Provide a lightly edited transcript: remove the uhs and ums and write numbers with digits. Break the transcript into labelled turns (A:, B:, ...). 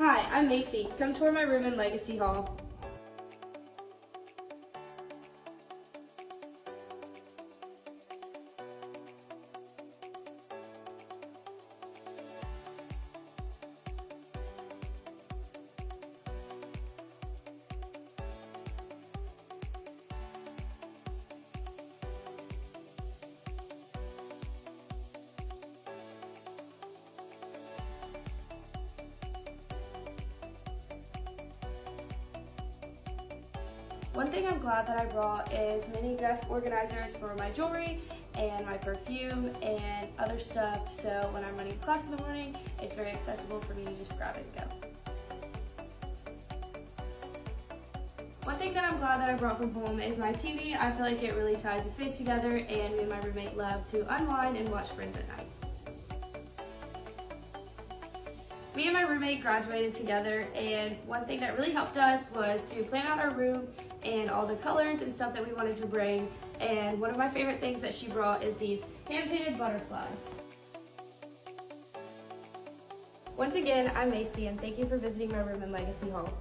A: Hi, I'm Macy. Come tour my room in Legacy Hall. One thing I'm glad that I brought is mini desk organizers for my jewelry and my perfume and other stuff, so when I'm running class in the morning, it's very accessible for me to just grab it and go. One thing that I'm glad that I brought from home is my TV. I feel like it really ties the space together, and me and my roommate love to unwind and watch Friends at night. Me and my roommate graduated together, and one thing that really helped us was to plan out our room and all the colors and stuff that we wanted to bring. And one of my favorite things that she brought is these hand-painted butterflies. Once again, I'm Macy, and thank you for visiting my room in Legacy Hall.